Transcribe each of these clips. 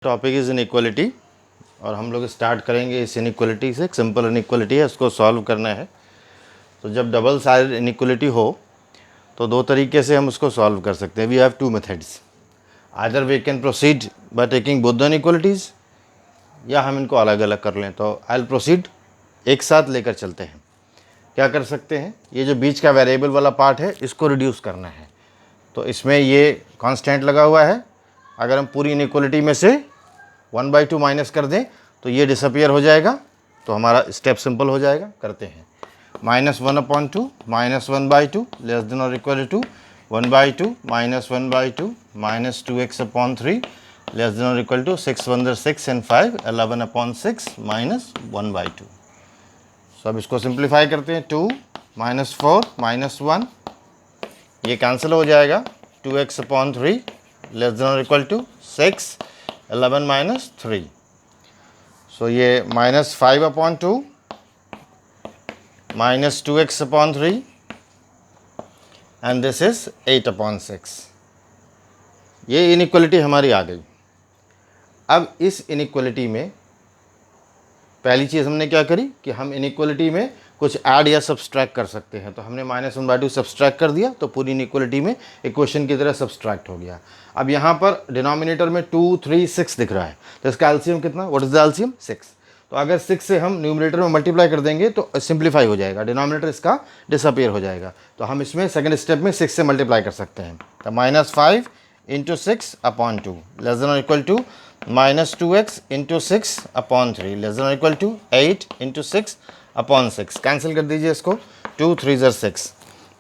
Topic is inequality और हम लोग स्टार्ट करेंगे इस इनइक्वालिटी से। एक सिंपल इनइक्वालिटी है, उसको सॉल्व करना है। तो जब डबल साइड इनइक्वालिटी हो तो दो तरीके से हम उसको सॉल्व कर सकते हैं। We have two methods, either we can proceed by taking both the inequalities या हम इनको अलग अलग कर लें। तो आई विल प्रोसीड, एक साथ लेकर चलते हैं। क्या कर सकते हैं, ये जो बीच का वेरिएबल वाला पार्ट है इसको रिड्यूस करना है। तो इसमें ये कांस्टेंट लगा हुआ है, अगर हम पूरी इनइक्वालिटी में से 1/2 माइनस कर दें तो ये डिसअपियर हो जाएगा। तो हमारा स्टेप सिंपल हो जाएगा। करते हैं -1/2 -1/2 लेस देन और equal to 1/2 -1/2 -2x/3 less than और इक्वल टू 6 1 6 and 5 11/6 -1/2। सो अब इसको सिंप्लीफाई करते हैं। 2 -4 -1 ये कैंसिल हो जाएगा। 2x/3 लेस देन और इक्वल टू 6 11 -3। सो ये -5/2 -2x/3 एंड दिस इज 8/6। ये इनइक्वालिटी हमारी आ गई। अब इस इनइक्वालिटी में पहली चीज़ हमने क्या करी कि हम इनइक्वालिटी में कुछ ऐड या सब्सट्रैक्ट कर सकते हैं। तो हमने -1/2 सब्सट्रैक्ट कर दिया तो पूरी इनइक्वालिटी में इक्वेशन की तरह सब्सट्रैक्ट हो गया। अब यहाँ पर डिनोमिनेटर में 2 3 6 दिख रहा है, तो इसका एलसीएम कितना, व्हाट इज द एलसीएम 6। तो अगर 6 से हम न्यूमरेटर में मल्टीप्लाई कर देंगे तो सिंप्लीफाई हो जाएगा, डिनोमिनेटर इसका डिसअपियर हो जाएगा। तो हम इसमें सेकंड स्टेप में 6 से मल्टीप्लाई कर सकते हैं। तो -5 × 6/2 लेस देन और equal to -2x × 6/3 less than और इक्वल टू 8 × 6/6। कैंसिल कर दीजिए इसको, 2 3 6।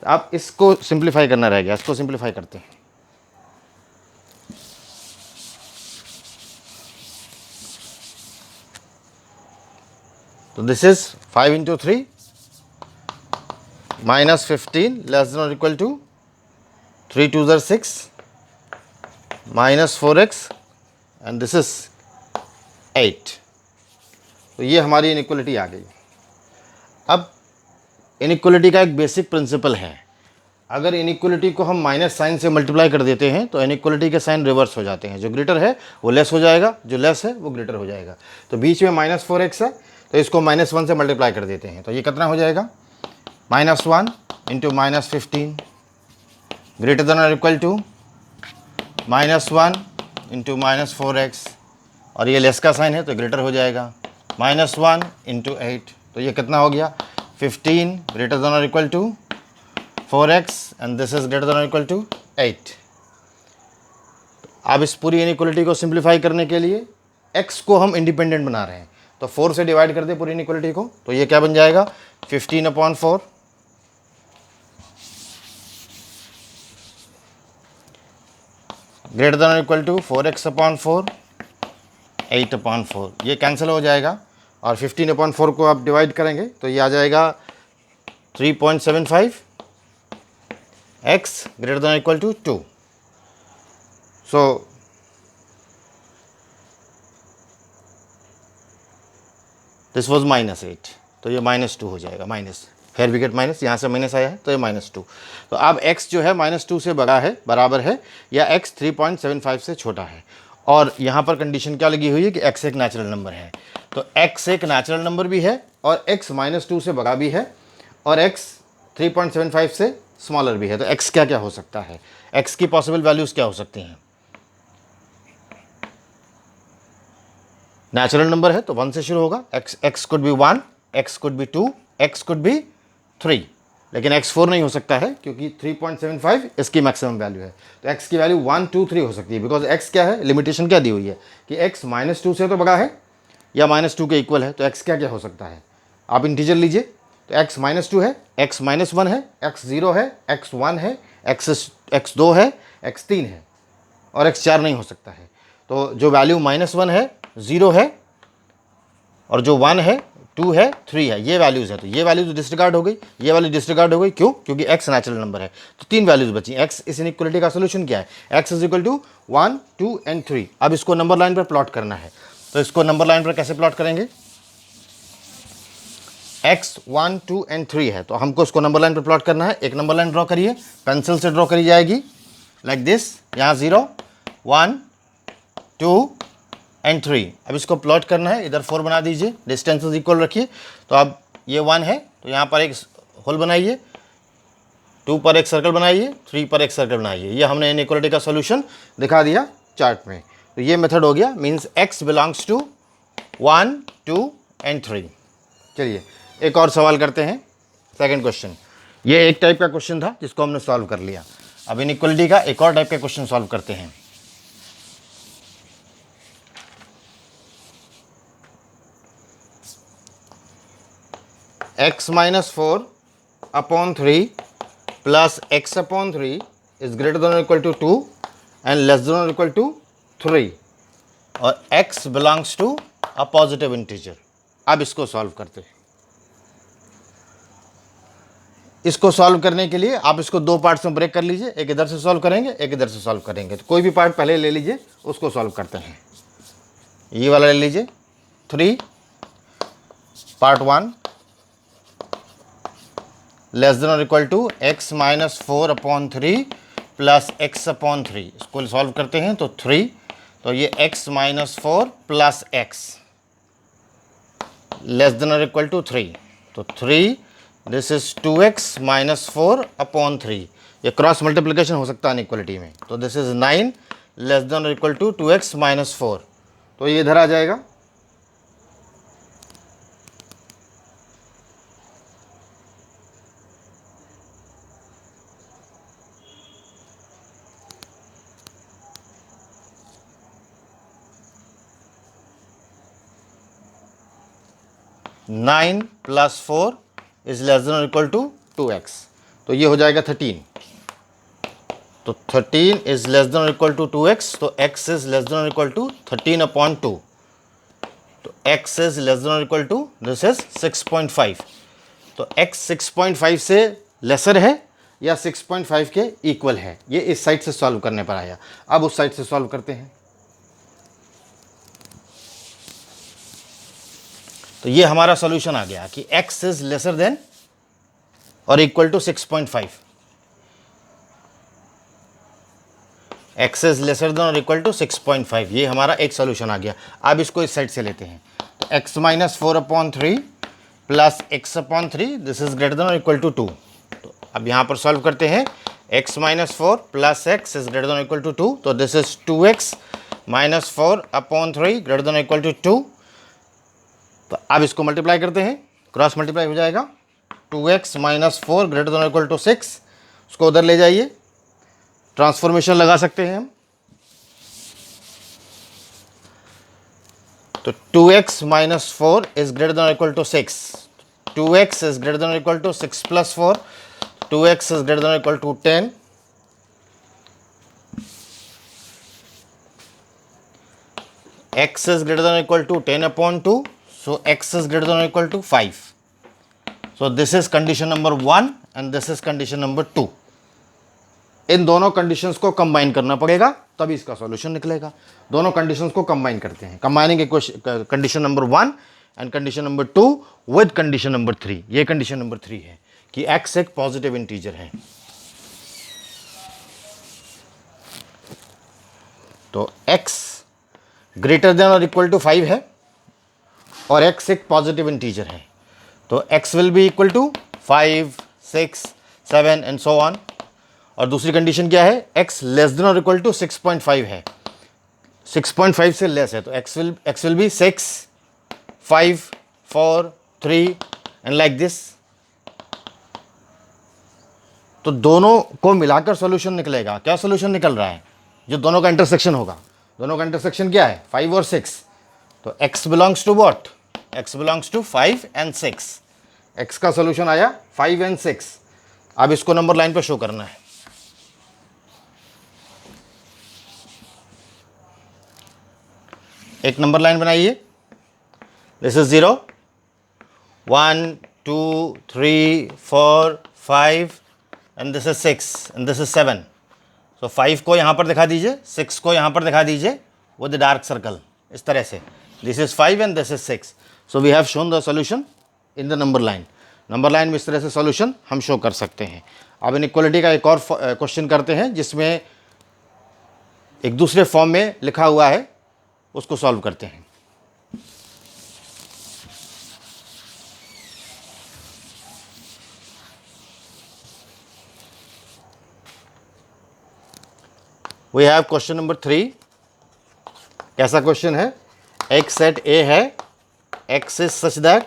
अब इसको सिंप्लीफाई करना रह गया, इसको सिंप्लीफाई करते हैं। तो दिस इज 5 × 3 -15 लेस देन और equal to 3 2 6 -4x and this is 8। तो ये हमारी इनइक्वालिटी आ गई। अब इनइक्वालिटी का एक बेसिक प्रिंसिपल है, अगर इनइक्वालिटी को हम माइनस साइन से मल्टीप्लाई कर देते हैं तो इनइक्वालिटी के साइन रिवर्स हो जाते हैं। जो ग्रेटर है वो लेस हो जाएगा, जो लेस है वो ग्रेटर हो जाएगा। तो बीच में -4x है तो इसको -1 से मल्टीप्लाई कर देते हैं। तो ये कितना हो जाएगा, -1 × -15 ग्रेटर देन और इक्वल टू -1 × -4x, और ये लेस का साइन है तो ग्रेटर हो जाएगा, -1 × 8। तो ये कितना हो गया, 15 ग्रेटर देन और equal to 4x and this is greater than और इक्वल टू 8। अब इस पूरी इनइक्वालिटी को सिंप्लीफाई करने के लिए x को हम इंडिपेंडेंट बना रहे हैं, तो 4 से डिवाइड कर दे पूरी इनइक्वालिटी को। तो ये क्या बन जाएगा, 15/4 ग्रेटर देन और इक्वल टू 4x/4 8/4। ये कैंसिल हो जाएगा और 15/4 को आप डिवाइड करेंगे तो ये आ जाएगा 3.75 x greater than equal to 2। So this was -8, तो ये -2 हो जाएगा। माइनस फेयर विकेट माइनस, यहाँ से माइनस आया है तो ये -2। तो अब x जो है -2 से बड़ा है, बराबर है, या x 3.75 से छोटा है। और यहाँ पर कंडीशन क्या लगी हुई है कि x एक नेचुरल नंबर है। तो x एक नेचुरल नंबर भी है और x -2 से बड़ा भी है और x 3.75 से स्मॉलर भी है। तो x क्या क्या हो सकता है, x की पॉसिबल वैल्यूज़ क्या हो सकती हैं। नेचुरल नंबर है तो 1 से शुरू होगा, x could be 1, x could be 2, x could be 3, लेकिन x 4 नहीं हो सकता है क्योंकि 3.75 इसकी मैक्सिमम वैल्यू है। तो x की वैल्यू 1 2 3 हो सकती है, बिकॉज x क्या है, लिमिटेशन क्या दी हुई है कि x -2 से तो बड़ा है या -2 के इक्वल है। तो x क्या क्या हो सकता है, आप इंटीजर लीजिए। तो x -2 है, x -1 है, x 0 है, x 1 है, x 2 है, x 3 है, और x 4 नहीं हो सकता है। तो जो वैल्यू -1 है, 0 है, और जो 1 है, 2 है, 3 है, ये वैल्यूज़ है। तो ये वैल्यूज डिस्रिगार्ड हो गई, ये वैल्यू डिस्रिगार्ड हो गई। क्यों, क्योंकि x नेचुरल नंबर है। तो 3 वैल्यूज बची। x इस इनइक्वालिटी का सोल्यूशन क्या है, x is equal to 1 2 and 3। अब इसको नंबर लाइन पर प्लॉट करना है। तो इसको नंबर लाइन पर कैसे प्लॉट करेंगे, x 1 2 एंड 3 है तो हमको इसको नंबर लाइन पर प्लॉट करना है। एक नंबर लाइन ड्रॉ करिए, पेंसिल से ड्रॉ करी जाएगी लाइक दिस। यहाँ 0 1 2 एंड 3। अब इसको प्लॉट करना है, इधर 4 बना दीजिए, डिस्टेंसेस इक्वल रखिए। तो अब ये 1 है तो यहाँ पर एक होल बनाइए, 2 पर एक सर्कल बनाइए, 3 पर एक सर्कल बनाइए। ये हमने इनइक्वालिटी का सॉल्यूशन दिखा दिया चार्ट में। तो ये मेथड हो गया, means x belongs to 1, 2 and 3। चलिए एक और सवाल करते हैं, सेकंड क्वेश्चन। ये एक टाइप का क्वेश्चन था जिसको हमने सॉल्व कर लिया। अब इनइक्वालिटी का एक और टाइप का क्वेश्चन सॉल्व करते हैं। x minus 4 upon 3 plus x upon 3 is greater than और equal to 2 and less than और इक्वल टू 3 और x belongs to a positive integer. अब इसको सॉल्व करते हैं। इसको सॉल्व करने के लिए आप इसको दो पार्ट्स में ब्रेक कर लीजिए, एक इधर से सॉल्व करेंगे, एक इधर से सॉल्व करेंगे। तो कोई भी पार्ट पहले ले लीजिए, उसको सॉल्व करते हैं। ये वाला ले लीजिए 3 पार्ट 1 लेस देन और equal to x minus 4 upon 3 plus x upon 3। इसको सॉल्व करते हैं तो 3, तो ये x minus 4 plus x less than और इक्वल टू 3, तो 3 this is 2x minus 4 upon 3। ये क्रॉस मल्टीप्लिकेशन हो सकता है इनइक्वालिटी में। तो दिस इज 9 लेस देन और इक्वल टू 2x माइनस 4, तो ये इधर आ जाएगा। Nine plus 4 is less than और इक्वल टू 2x, तो ये हो जाएगा 13। तो 13 इज लेस देन और इक्वल टू 2x, तो x इज लेस देन और इक्वल टू 13 अपॉन 2, तो x इज लेस देन और इक्वल टू दिस इज 6.5। तो x 6.5 से लेसर है या 6.5 के इक्वल है, ये इस साइड से सॉल्व करने पर आया। अब उस साइड से सॉल्व करते हैं। तो ये हमारा सॉल्यूशन आ गया कि x इज लेसर देन और equal to 6.5। x is lesser than और इक्वल टू 6.5, ये हमारा एक सॉल्यूशन आ गया। अब इसको इस साइड से लेते हैं। तो x minus 4 upon 3 plus x upon 3 this is greater than और इक्वल टू 2। तो अब यहाँ पर सॉल्व करते हैं। x minus 4 plus x is greater than और इक्वल टू 2, तो this is 2x minus 4 upon 3 greater than और इक्वल टू 2। तो अब इसको मल्टीप्लाई करते हैं, क्रॉस मल्टीप्लाई हो जाएगा। 2x minus 4 greater than equal to 6, उसको उधर ले जाइए, ट्रांसफॉर्मेशन लगा सकते हैं हम। तो 2x minus 4 is greater than equal to 6, 2x is greater than equal to 6 plus 4, 2x is greater than equal to 10, x is greater than or equal to 10 upon 2, so x is greater than or equal to 5. So this is condition number 1 and this is condition number 2. इन दोनों conditions को combine करना पड़ेगा तभी इसका solution निकलेगा। दोनों conditions को combine करते हैं, combining condition number 1 and condition number 2 with condition number 3। ये कंडीशन नंबर 3 है कि x एक पॉजिटिव इंटीजर है। तो x ग्रेटर देन और इक्वल टू 5 है और x एक पॉजिटिव इंटीजर है, तो x will be equal to 5, 6, 7 and so on. और दूसरी कंडीशन क्या है, x लेस देन और इक्वल टू 6.5 है, 6.5 से लेस है, तो x will be 6, 5, 4, 3 and like this. तो दोनों को मिलाकर सॉल्यूशन निकलेगा। क्या सॉल्यूशन निकल रहा है, जो दोनों का इंटरसेक्शन होगा। दोनों का इंटरसेक्शन क्या है, 5 और 6, तो x belongs to what, x belongs to 5 and 6। x का सॉल्यूशन आया 5 एंड 6। अब इसको नंबर लाइन पे शो करना है। एक नंबर लाइन बनाइए, this is 0, 1, 2, 3, 4, 5 and this is 6 and this is 7। तो 5 को यहाँ पर दिखा दीजिए, 6 को यहाँ पर दिखा दीजिए विद डार्क सर्कल, इस तरह से। This is 5 and this is 6। So we have shown the solution in the number line. Number line में इस तरह से सॉल्यूशन हम शो कर सकते हैं। अब इनइक्वालिटी का एक और क्वेश्चन करते हैं जिसमें एक दूसरे फॉर्म में लिखा हुआ है उसको सॉल्व करते हैं। We have question number 3। कैसा क्वेश्चन है? एक सेट ए है, x is such that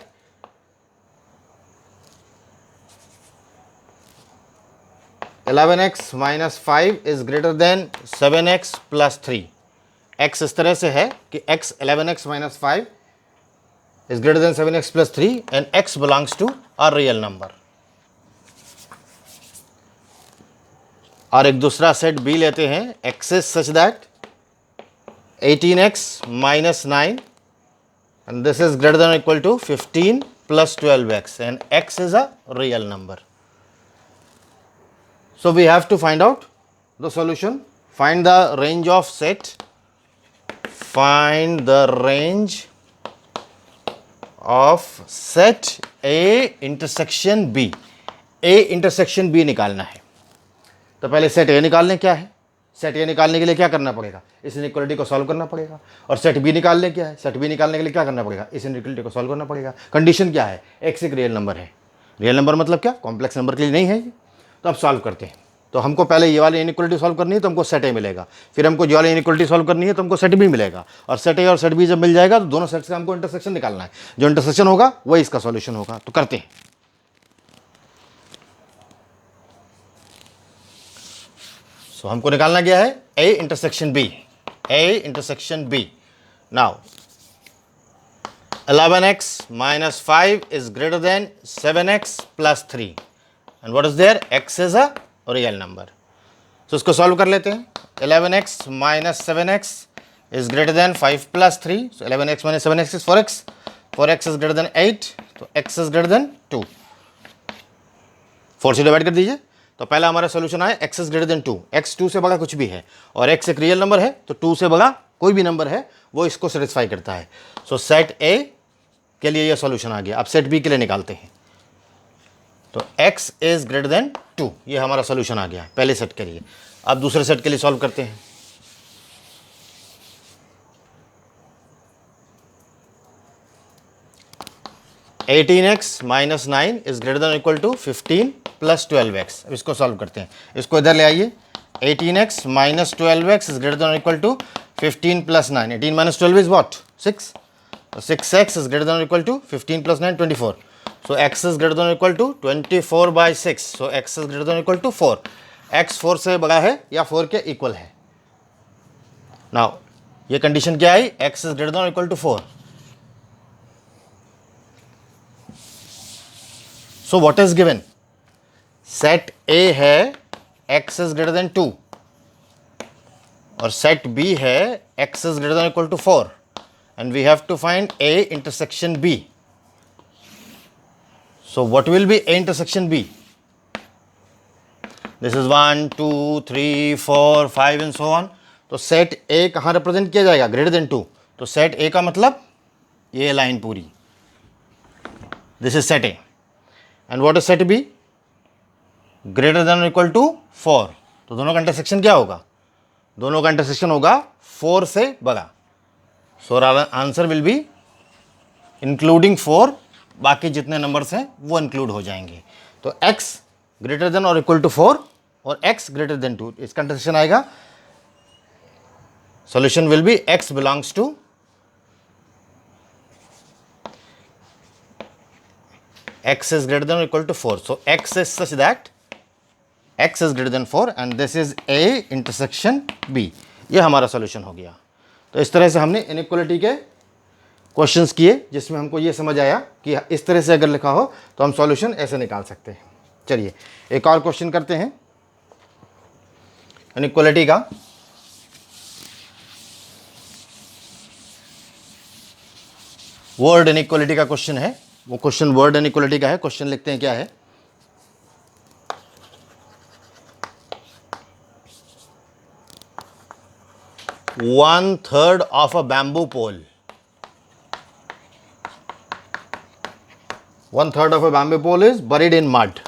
eleven x minus 5 is greater than 7x plus 3। x इस तरह से है कि x 11x माइनस 5 is greater than 7x plus 3 and x belongs to a real number. और एक दूसरा सेट b लेते हैं, x is such that 18x minus 9 and this is greater than or equal to 15 plus 12x and x is a real number. So we have to find out the solution. Find the range of set. Find the range of set A intersection B. A intersection B निकालना है। तो पहले set ए निकालने क्या है? Set ए निकालने के लिए क्या करना पड़ेगा? इस इनइक्वालिटी को सॉल्व करना पड़ेगा। और सेट बी निकालने क्या है? सेट बी निकालने के लिए क्या करना पड़ेगा? इस इनइक्वालिटी को सॉल्व करना पड़ेगा। कंडीशन क्या है? एक्स एक रियल नंबर है। रियल नंबर मतलब क्या? कॉम्प्लेक्स नंबर के लिए नहीं है ये। तो अब सॉल्व करते हैं। तो हमको पहले ये वाली इनइक्वालिटी सॉल्व करनी है तो हमको सेट ए मिलेगा, फिर हमको ये वाली इनइक्वालिटी सॉल्व करनी है तो हमको सेट बी मिलेगा, और सेट ए और सेट बी जब मिल जाएगा तो दोनों सेट्स का हमको इंटरसेक्शन निकालना है। जो इंटरसेक्शन होगा वही इसका सॉल्यूशन होगा। तो करते हैं। तो हमको निकालना क्या है? A intersection B। A intersection B। Now 11x minus 5 is greater than 7x plus 3 and what is there? X is a real number. So इसको सॉल्व कर लेते हैं। 11x minus 7x is greater than 5 plus 3. So 11x minus 7x is 4x. 4x is greater than 8. तो x is greater than 2. 4 से divide कर दीजिए। तो पहला हमारा सोल्यूशन आया x is greater than 2। x 2 से बड़ा कुछ भी है और x एक रियल नंबर है तो 2 से बड़ा कोई भी नंबर है वो इसको सेटिस्फाई करता है। सो सेट a के लिए ये सॉल्यूशन आ गया। अब सेट b के लिए निकालते हैं। तो x इज ग्रेटर देन 2, ये हमारा सॉल्यूशन आ गया पहले सेट के लिए। अब दूसरे सेट के लिए सॉल्व करते हैं। Eighteen x minus 9 is greater than equal to 15 plus 12x। अब इसको सॉल्व करते हैं। इसको इधर ले आइए। 18x minus 12x is greater than equal to 15 plus 9। 18 minus 12 is what? 6। 6x is greater than equal to 15 plus 9 24। So x is greater than equal to 24 by 6। So x is greater than equal to 4। x 4 से बड़ा है या 4 के equal है। Now ये condition क्या आई? x is greater than equal to 4। So what is given? Set A है x इज ग्रेटर देन 2 और सेट B है x is greater than equal to 4 and we have to find A intersection B। So what will be A intersection B? This is 1 2 3 4 5 and so on. तो set A कहाँ represent किया जाएगा? Greater than 2। तो set A का मतलब ये line पूरी। This is set A and what is set B? Greater than equal to 4। तो दोनों का इंटरसेक्शन क्या होगा? दोनों का इंटरसेक्शन होगा 4 से बड़ा। So answer will be including 4, बाकी जितने नंबर्स हैं वो इंक्लूड हो जाएंगे। तो x ग्रेटर देन और इक्वल टू 4 और x ग्रेटर देन 2, इसका इंटरसेक्शन आएगा। Solution will be x belongs to x is greater than or equal to 4. So x is such that x is greater than 4 and this is A intersection B. ये हमारा solution हो गया। तो इस तरह से हमने इनइक्वालिटी के क्वेश्चंस किए जिसमें हमको ये समझ आया कि इस तरह से अगर लिखा हो तो हम सॉल्यूशन ऐसे निकाल सकते हैं। चलिए एक और क्वेश्चन करते हैं इनइक्वालिटी का। वर्ड इनइक्वालिटी का क्वेश्चन है। वो क्वेश्चन वर्ड इनइक्वालिटी का है। क्वेश्चन लिखते हैं क्या है? One third of a bamboo pole. One third of a bamboo pole is buried in mud.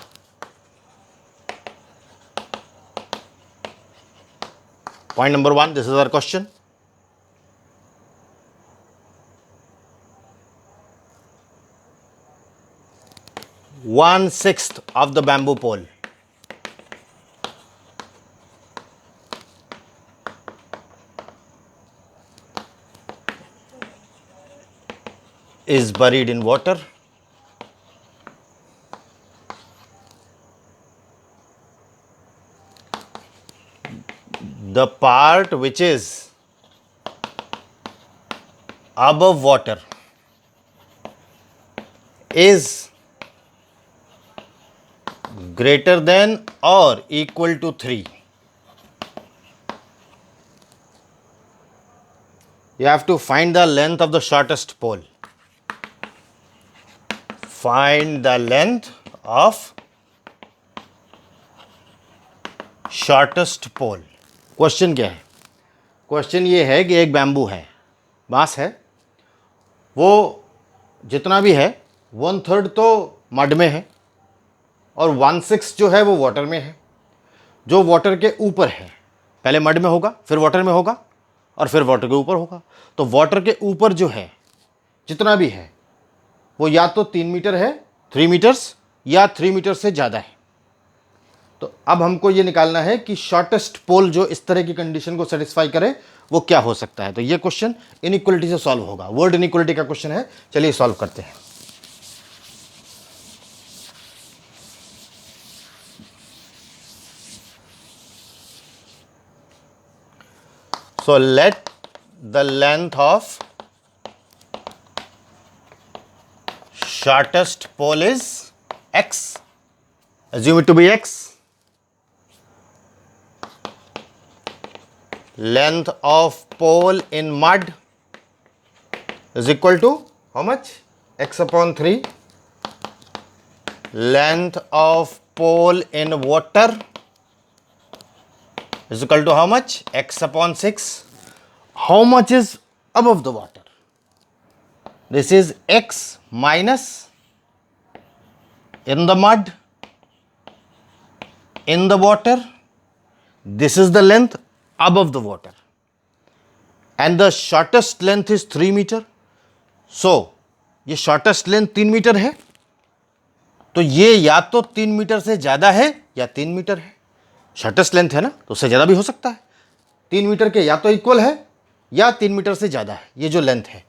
Point number 1, this is our question. 1/6 of the bamboo pole is buried in water. The part which is above water is greater than or equal to 3. You have to find the length of the shortest pole. Find the length of shortest pole. Question क्या है? Question ये है कि एक bamboo है, बांस है, वो जितना भी है 1/3 तो मड में है और 1/6 जो है वो वाटर में है। जो वाटर के ऊपर है, पहले मड में होगा, फिर वाटर में होगा और फिर वाटर के ऊपर होगा। तो वाटर के ऊपर जो है जितना भी है वो या तो 3 मीटर है, 3 मीटर्स, या 3 मीटर से ज़्यादा है। तो अब हमको ये निकालना है कि शॉर्टेस्ट पोल जो इस तरह की कंडीशन को सेटिस्फाई करे वो क्या हो सकता है। तो ये क्वेश्चन इनइक्वालिटी से सॉल्व होगा, वर्ड इनइक्वालिटी का क्वेश्चन है। चलिए सॉल्व करते हैं। So let the length of shortest pole is x. Assume it to be x. Length of pole in mud is equal to how much? X upon 3. Length of pole in water is equal to how much? X upon 6. How much is above the water? This is x minus in the mud, in the water. This is the length above the water. And the shortest length is 3 meter. So, ये shortest length 3 metre है, तो ये या तो 3 metre से ज़्यादा है या 3 मीटर है। शॉर्टेस्ट लेंथ है ना, तो उससे ज़्यादा भी हो सकता है। 3 मीटर के या तो इक्वल है या 3 मीटर से ज़्यादा है, ये जो लेंथ है।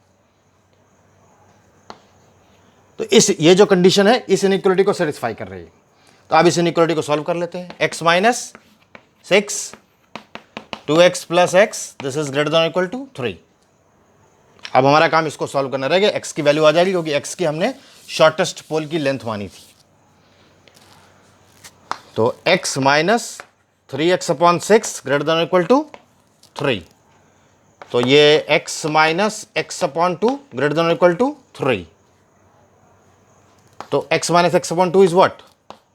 तो ये जो कंडीशन है इस इनइक्वालिटी को सेटिस्फाई कर रही है। तो अब इस इनइक्वालिटी को सॉल्व कर लेते हैं। x minus 6 2x plus x, this is greater than equal to 3। अब हमारा काम इसको सॉल्व करना रहेगा। x की वैल्यू आ जाएगी क्योंकि x की हमने शॉर्टेस्ट पोल की लेंथ मानी थी। तो x minus 3x upon 6 greater than equal to 3। तो ये x minus x upon 2 greater than equal to 3। तो x minus x upon 2 is what?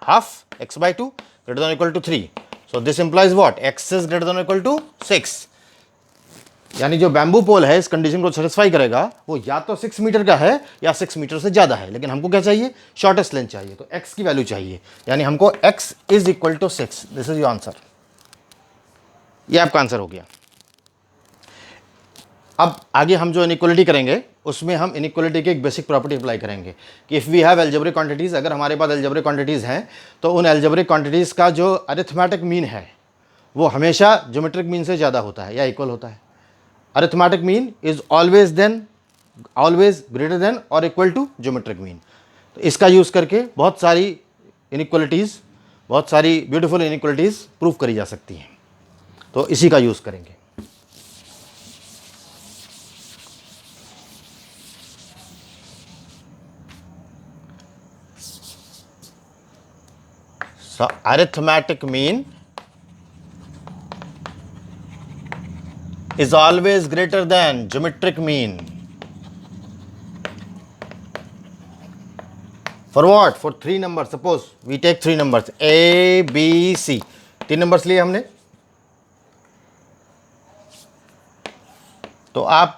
Half x by 2 greater than equal to 3। So this implies what? x is greater than equal to 6। यानी जो bamboo पोल है इस condition को satisfy करेगा वो या तो 6 मीटर का है या 6 मीटर से ज़्यादा है। लेकिन हमको क्या चाहिए? शॉर्टेस्ट लेंथ चाहिए। तो x की वैल्यू चाहिए, यानी हमको x is equal to 6। This is your answer. ये आपका आंसर हो गया। अब आगे हम जो इनइक्वालिटी करेंगे उसमें हम इनइक्वालिटी की एक बेसिक प्रॉपर्टी अप्लाई करेंगे कि if we have algebraic quantities, अगर हमारे पास एल्जेब्रिक क्वांटिटीज़ हैं तो उन एल्जेब्रिक क्वांटिटीज़ का जो अरिथमेटिक मीन है वो हमेशा ज्योमेट्रिक मीन से ज़्यादा होता है या इक्वल होता है। Arithmetic mean is always greater than और इक्वल टू ज्योमेट्रिक मीन। तो इसका यूज़ करके बहुत सारी इनइक्वालिटीज़, बहुत सारी ब्यूटीफुल इनइक्वालिटीज़ प्रूव करी जा सकती हैं। तो इसी का यूज़ करेंगे। So arithmetic mean is always greater than geometric mean. For what? For 3 numbers. Suppose we take 3 numbers A, B, C. 3 numbers लिए हमने। तो आप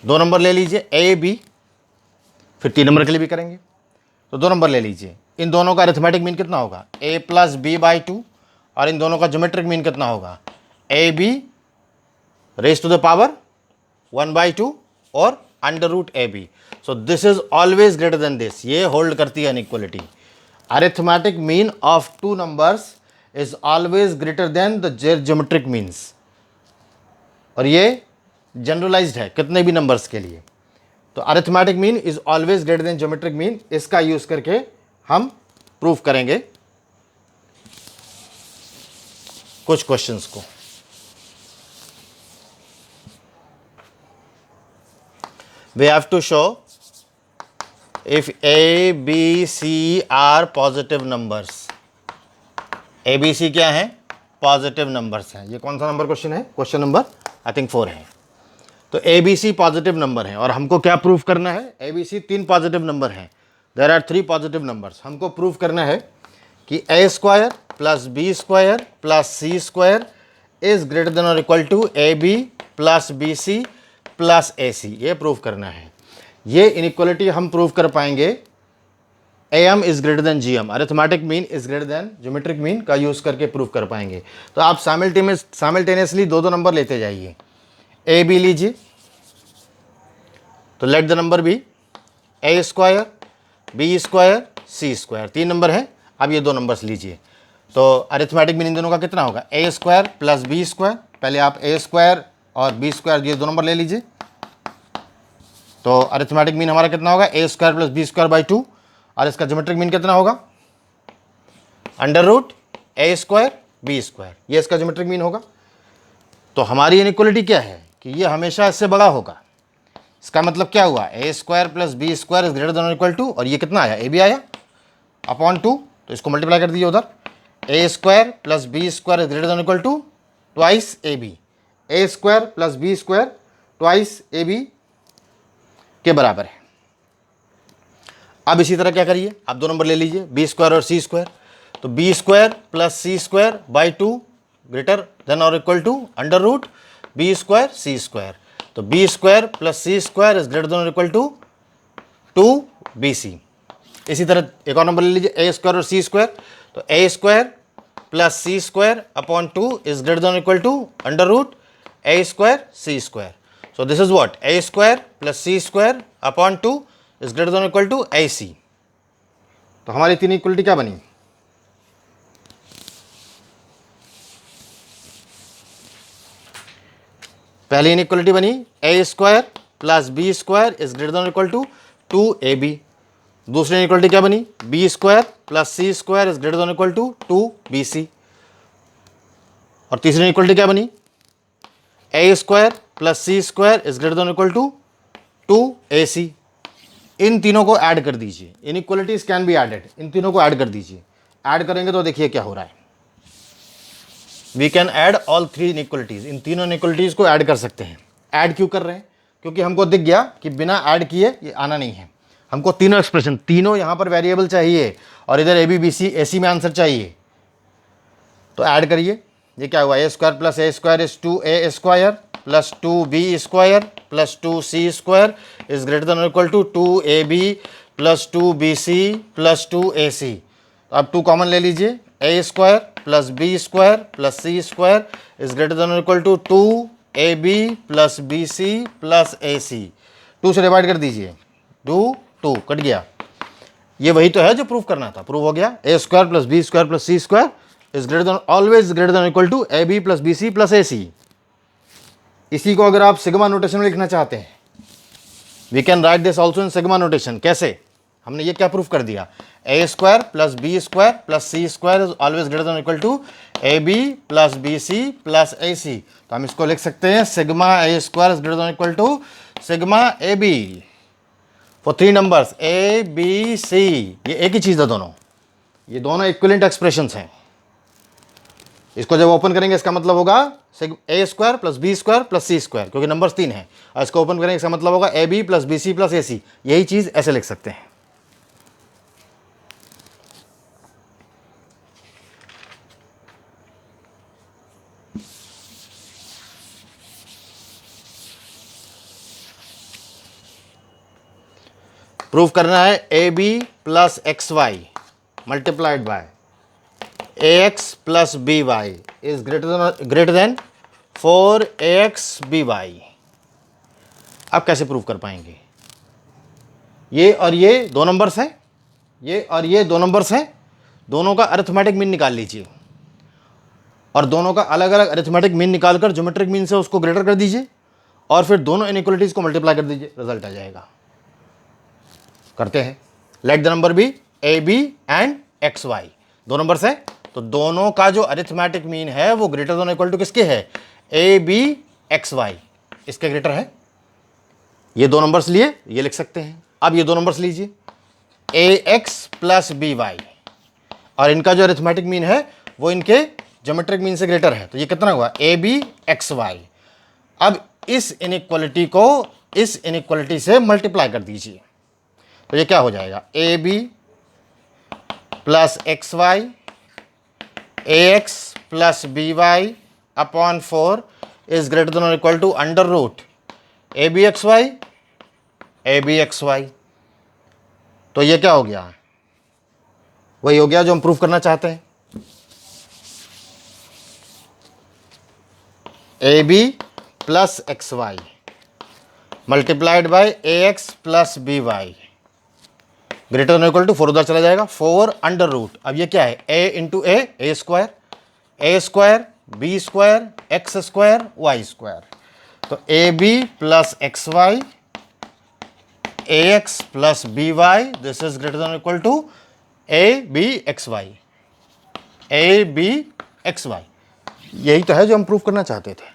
दो नंबर ले लीजिए A, B, फिर 3 नंबर के लिए भी करेंगे। तो 2 नंबर ले लीजिए। इन दोनों का अरिथमेटिक मीन कितना होगा? A plus B by 2। और इन दोनों का ज्योमेट्रिक मीन कितना होगा? AB raise to the power 1/2 और under root A B. So this is always greater than this, ये होल्ड करती है inequality. Arithmetic mean of two numbers is always greater than the geometric means, और ये generalised है कितने भी numbers के लिए। तो arithmetic mean is always greater than geometric mean, इसका यूज करके हम प्रूव करेंगे कुछ क्वेश्चंस को। We have to show if A B C are positive numbers. A B C क्या है? पॉजिटिव नंबर्स हैं। ये कौन सा नंबर क्वेश्चन है? क्वेश्चन नंबर आई थिंक 4 है। तो ए बी सी पॉजिटिव नंबर है और हमको क्या प्रूफ करना है? A B C 3 positive number हैं। There are 3 positive numbers. हमको प्रूफ करना है कि A square plus B square plus C square is greater than और equal to A B plus B C plus A C. ये proof करना है। ये इनइक्वालिटी हम प्रूव कर पाएंगे A M is greater than G M, arithmetic mean is greater than geometric mean का use करके प्रूव कर पाएंगे। तो आप साइमल्टेनियसली दो नंबर लेते जाइए। ए बी लीजिए, तो let the number be A square B square C square. 3 number हैं। अब ये 2 नंबर्स लीजिए, तो अरिथमेटिक मीन इन दोनों का कितना होगा? A square plus B square. पहले आप ए स्क्वायर और बी स्क्वायर ये 2 नंबर ले लीजिए, तो अरिथमेटिक मीन हमारा कितना होगा? A square plus B square by 2। और इसका ज्योमेट्रिक मीन कितना होगा? Under root A square B square. ये इसका ज्योमेट्रिक मीन होगा। तो हमारी इनइक्वालिटी क्या है कि ये हमेशा इससे बड़ा होगा। इसका मतलब क्या हुआ? A square plus B square is greater than और इक्वल टू, और ये कितना आया? ए बी आया अपॉन 2। तो इसको मल्टीप्लाई कर दीजिए उधर। A square plus B square is greater than equal to twice A B. A square plus B square twice A B के बराबर है। अब इसी तरह क्या करिए, आप 2 नंबर ले लीजिए, बी स्क्वायर और सी स्क्वायर। तो B square plus C square by 2 greater than और equal to under root B square C square. तो B square plus C square is greater than और इक्वल टू 2bc। इसी तरह एक और number ले लीजिए, ए स्क्वायर और सी स्क्वायर। तो A square plus C square upon 2 is greater than equal to under root A square C square. So this is what? A square plus C square upon 2 is greater than equal to A C. तो हमारी 3 equality क्या बनी? पहली inequality बनी A square plus B square is greater than equal to 2ab। दूसरी inequality क्या बनी? B square plus C square is greater than equal to 2bc। और तीसरी इनइक्वालिटी क्या बनी? A square plus C square is greater than equal to 2ac। इन तीनों को ऐड कर दीजिए। Inequalities can be added. इन तीनों को ऐड कर दीजिए। ऐड करेंगे तो देखिए क्या हो रहा है। We can add all 3 inequalities. इन तीनों इनइक्वालिटीज को ऐड कर सकते हैं। ऐड क्यों कर रहे हैं? क्योंकि हमको दिख गया कि बिना ऐड किए ये आना नहीं है। हमको तीनों एक्सप्रेशन, तीनों यहाँ पर वेरिएबल चाहिए और इधर ए बी बी सी ए सी में आंसर चाहिए। तो ऐड करिए। ये क्या हुआ? A square plus A square is 2a square plus 2b square plus 2c square is greater than equal to 2ab plus 2bc plus 2ac। तो अब 2 कॉमन ले लीजिए। A square plus B square plus C square is greater than equal to 2ab plus bc plus ac। 2 से divide कर दीजिए। 2 cut गया। ये वही तो है जो प्रूव करना था। प्रूव हो गया। A square plus B square plus C square is greater than, always greater than equal to A B plus B C plus A C. इसी को अगर आप सिग्मा नोटेशन में लिखना चाहते हैं, we can write this also in sigma notation. कैसे? हमने ये क्या प्रूफ कर दिया? A square plus B square plus C square is always greater than equal to A B plus B C plus A C. तो हम इसको लिख सकते हैं sigma A square is greater than equal to sigma A B for 3 numbers A B सी। ये एक ही चीज़ है दोनों। ये दोनों इक्विवेलेंट एक्सप्रेशंस हैं। इसको जब ओपन करेंगे इसका मतलब होगा A square plus B square plus C square, क्योंकि नंबर्स 3 हैं। और इसको ओपन करेंगे इसका मतलब होगा A B plus B C plus A C. यही चीज़ ऐसे लिख सकते हैं। प्रूफ करना है A B plus x Y multiplied by A x plus B Y is greater than 4ax by। अब कैसे प्रूव कर पाएंगे? ये और ये दो नंबर्स हैं, ये और ये दो नंबर्स हैं, दोनों का अरिथमेटिक मीन निकाल लीजिए और दोनों का अलग अलग अरिथमेटिक मीन निकालकर ज्योमेट्रिक मीन से उसको ग्रेटर कर दीजिए और फिर दोनों इनइक्वालिटीज को मल्टीप्लाई कर दीजिए, रिजल्ट आ जाएगा। करते हैं। Let the number be A B and X Y, दो नंबर्स है तो दोनों का जो अरिथमेटिक मीन है वो ग्रेटर देन इक्वल टू किसके है? ए बी एक्स वाई, इसके ग्रेटर है। ये दो नंबर्स लिए, ये लिख सकते हैं। अब ये दो नंबर्स लीजिए, ए एक्स प्लस बी वाई, और इनका जो अरिथमेटिक मीन है वो इनके ज्योमेट्रिक मीन से ग्रेटर है, तो ये कितना हुआ? A B x Y. अब इस इनइक्वालिटी को इस इनइक्वालिटी से मल्टीप्लाई कर दीजिए, तो ये क्या हो जाएगा? A B plus x Y, A x plus B Y upon 4 is greater than और equal to under root A B x Y. तो ये क्या हो गया? वही हो गया जो हम प्रूफ करना चाहते हैं। A B plus x Y multiplied by A x plus B Y greater than equal to 4 उधर चला जाएगा, 4 अंडर रूट। अब ये क्या है? A into a square B square x square y square. तो A B plus x Y A x plus B y, this is greater than equal to A B x Y, a B x y. यही तो है जो हम proof करना चाहते थे।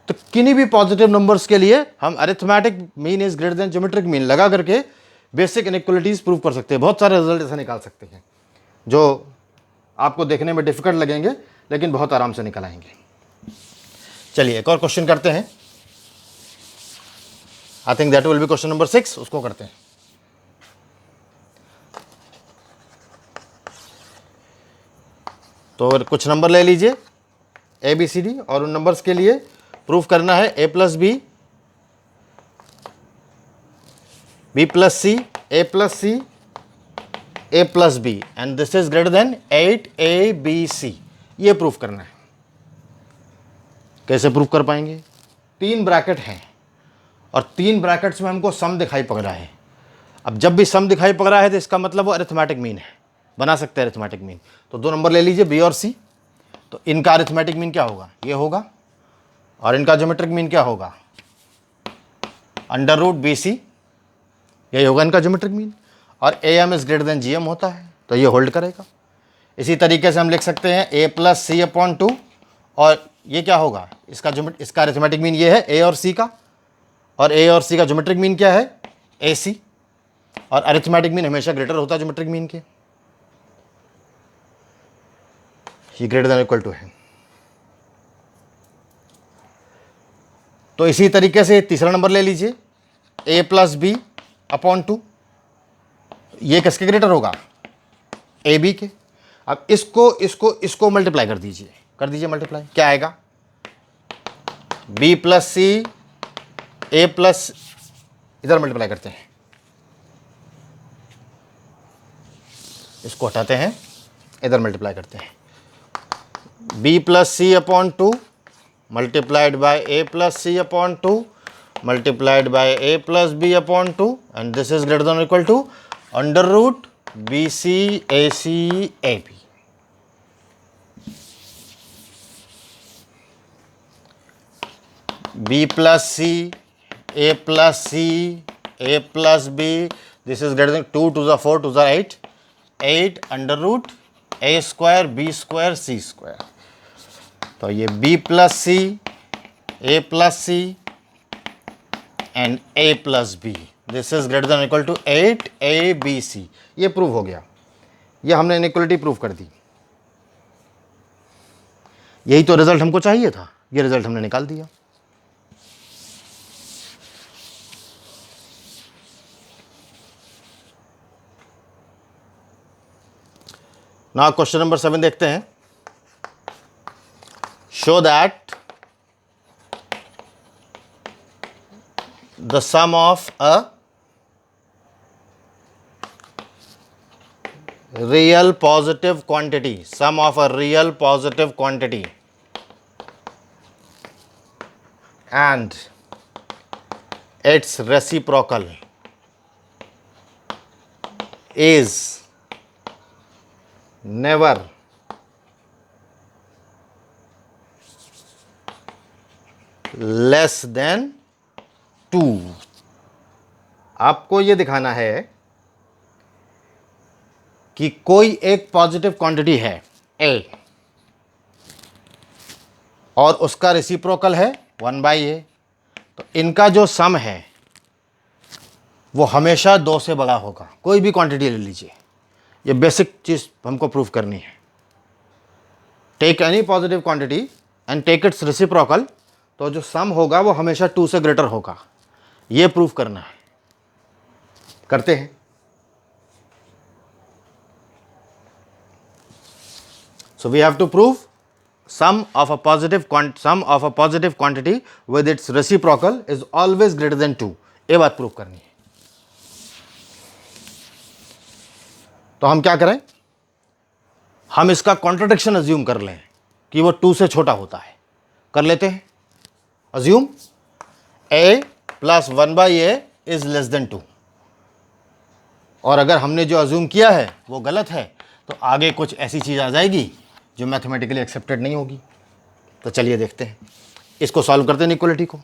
तो किन्हीं भी पॉजिटिव नंबर्स के लिए हम arithmetic mean is greater than geometric mean लगा करके बेसिक इनइक्वालिटीज प्रूव कर सकते हैं। बहुत सारे रिजल्ट ऐसा निकाल सकते हैं जो आपको देखने में डिफिकल्ट लगेंगे लेकिन बहुत आराम से निकल आएंगे। चलिए एक और क्वेश्चन करते हैं। I think that will be question number 6, उसको करते हैं। तो कुछ नंबर ले लीजिए ए बी सी डी, और उन नंबर्स के लिए प्रूफ करना है a plus b, b plus C, A plus C, A plus b, and this is greater than 8 b सी। ये प्रूफ करना है। कैसे प्रूफ कर पाएंगे? 3 ब्रैकेट हैं और 3 ब्रैकेट्स में हमको सम दिखाई पड़ रहा है। अब जब भी सम दिखाई पड़ रहा है तो इसका मतलब वो अरिथमेटिक मीन है, बना सकते हैं अरिथमेटिक मीन। तो दो नंबर ले लीजिए बी और सी। तो इनका अरिथमेटिक मीन क्या होगा? ये होगा, और इनका ज्योमेट्रिक मीन क्या होगा? अंडर रूट बी सी, यही होगा इनका ज्योमेट्रिक मीन। और A M is greater than G M होता है, तो ये होल्ड करेगा। इसी तरीके से हम लिख सकते हैं ए प्लस सी अपॉन 2, और ये क्या होगा? इसका अरिथमेटिक मीन ये है ए और सी का, और ए और सी का ज्योमेट्रिक मीन क्या है? ए सी। और अरिथमेटिक मीन हमेशा ग्रेटर होता है ज्योमेट्रिक मीन के, ये ग्रेटर देन इक्वल टू है। तो इसी तरीके से तीसरा नंबर ले लीजिए ए प्लस बी अपॉन 2, ये किसके ग्रेटर होगा? ए बी के। अब इसको मल्टीप्लाई कर दीजिए मल्टीप्लाई, क्या आएगा? बी प्लस सी ए प्लस, इधर मल्टीप्लाई करते हैं, इसको हटाते हैं, इधर मल्टीप्लाई करते हैं। B plus C upon 2 multiplied by a plus c upon 2 multiplied by a plus b upon 2, and this is greater than or equal to under root bc ac ab. b plus c, a plus c, a plus b, this is greater than 2 to the 4 to the 8, 8 under root a square b square c square. तो ये b plus C, a plus C and a plus B, this is greater than equal to 8abc। ये prove हो गया, ये हमने inequality prove कर दी। यही तो रिजल्ट हमको चाहिए था, ये रिजल्ट हमने निकाल दिया। नाउ क्वेश्चन नंबर 7 देखते हैं। Show that the sum of a real positive quantity, sum of a real positive quantity and its reciprocal is never less than 2। आपको ये दिखाना है कि कोई एक पॉजिटिव क्वांटिटी है A और उसका रेसिप्रोकल है 1/a, तो इनका जो सम है वो हमेशा 2 से बड़ा होगा। कोई भी क्वांटिटी ले लीजिए, ये बेसिक चीज़ हमको प्रूफ करनी है। Take any positive quantity and take its reciprocal, तो जो सम होगा वो हमेशा 2 से ग्रेटर होगा। ये प्रूफ करना है, करते हैं। So we have to prove sum of a positive quantity with its reciprocal is always greater than 2। ये बात प्रूफ करनी है। तो हम क्या करें, हम इसका कॉन्ट्रडिक्शन अज्यूम कर लें कि वो 2 से छोटा होता है। कर लेते हैं assume a + 1/a is less then 2। और अगर हमने जो अज्यूम किया है वो गलत है तो आगे कुछ ऐसी चीज़ आ जाएगी जो मैथमेटिकली एक्सेप्टेड नहीं होगी। तो चलिए देखते हैं, इसको सॉल्व करते हैं इक्वलिटी को।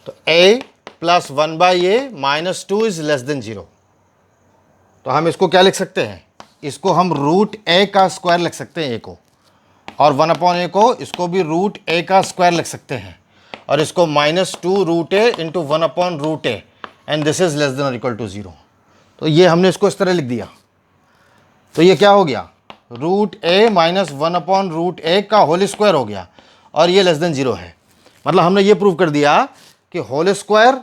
तो a + 1/a - 2 is less than 0। तो हम इसको क्या लिख सकते हैं, इसको हम √a का स्क्वायर लिख सकते हैं a को, और 1/a को, इसको भी √a का स्क्वायर लिख सकते हैं, और इसको -2 √a × 1/√a and this is less than और इक्वल टू 0। तो ये हमने इसको इस तरह लिख दिया। तो ये क्या हो गया, √a - 1/√a का होल स्क्वायर हो गया, और ये लेस देन 0 है। मतलब हमने ये प्रूव कर दिया कि whole square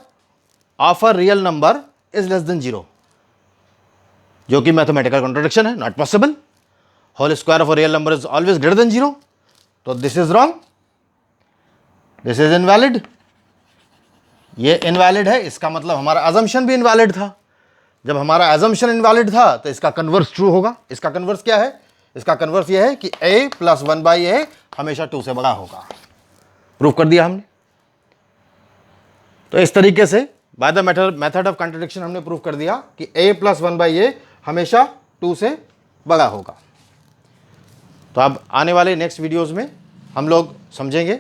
of a real number is less than 0, जो कि मैथमेटिकल कॉन्ट्रडिक्शन है, not possible. Whole square of a real number is always greater than 0। तो this is wrong, this is invalid. ये इनवैलिड है, इसका मतलब हमारा अजम्पशन भी इनवैलिड था। जब हमारा अजम्पशन इनवैलिड था तो इसका कन्वर्स ट्रू होगा। इसका कन्वर्स क्या है, इसका कन्वर्स ये है कि a + 1/a हमेशा 2 से बड़ा होगा। प्रूव कर दिया हमने। तो इस तरीके से by the method of contradiction हमने प्रूव कर दिया कि a + 1/a हमेशा 2 से बड़ा होगा। तो अब आने वाले नेक्स्ट वीडियोस में हम लोग समझेंगे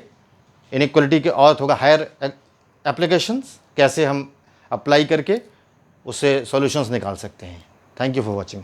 इनइक्वालिटी के और थोड़ा हायर एप्लीकेशंस, कैसे हम अप्लाई करके उससे सॉल्यूशंस निकाल सकते हैं। Thank you for watching.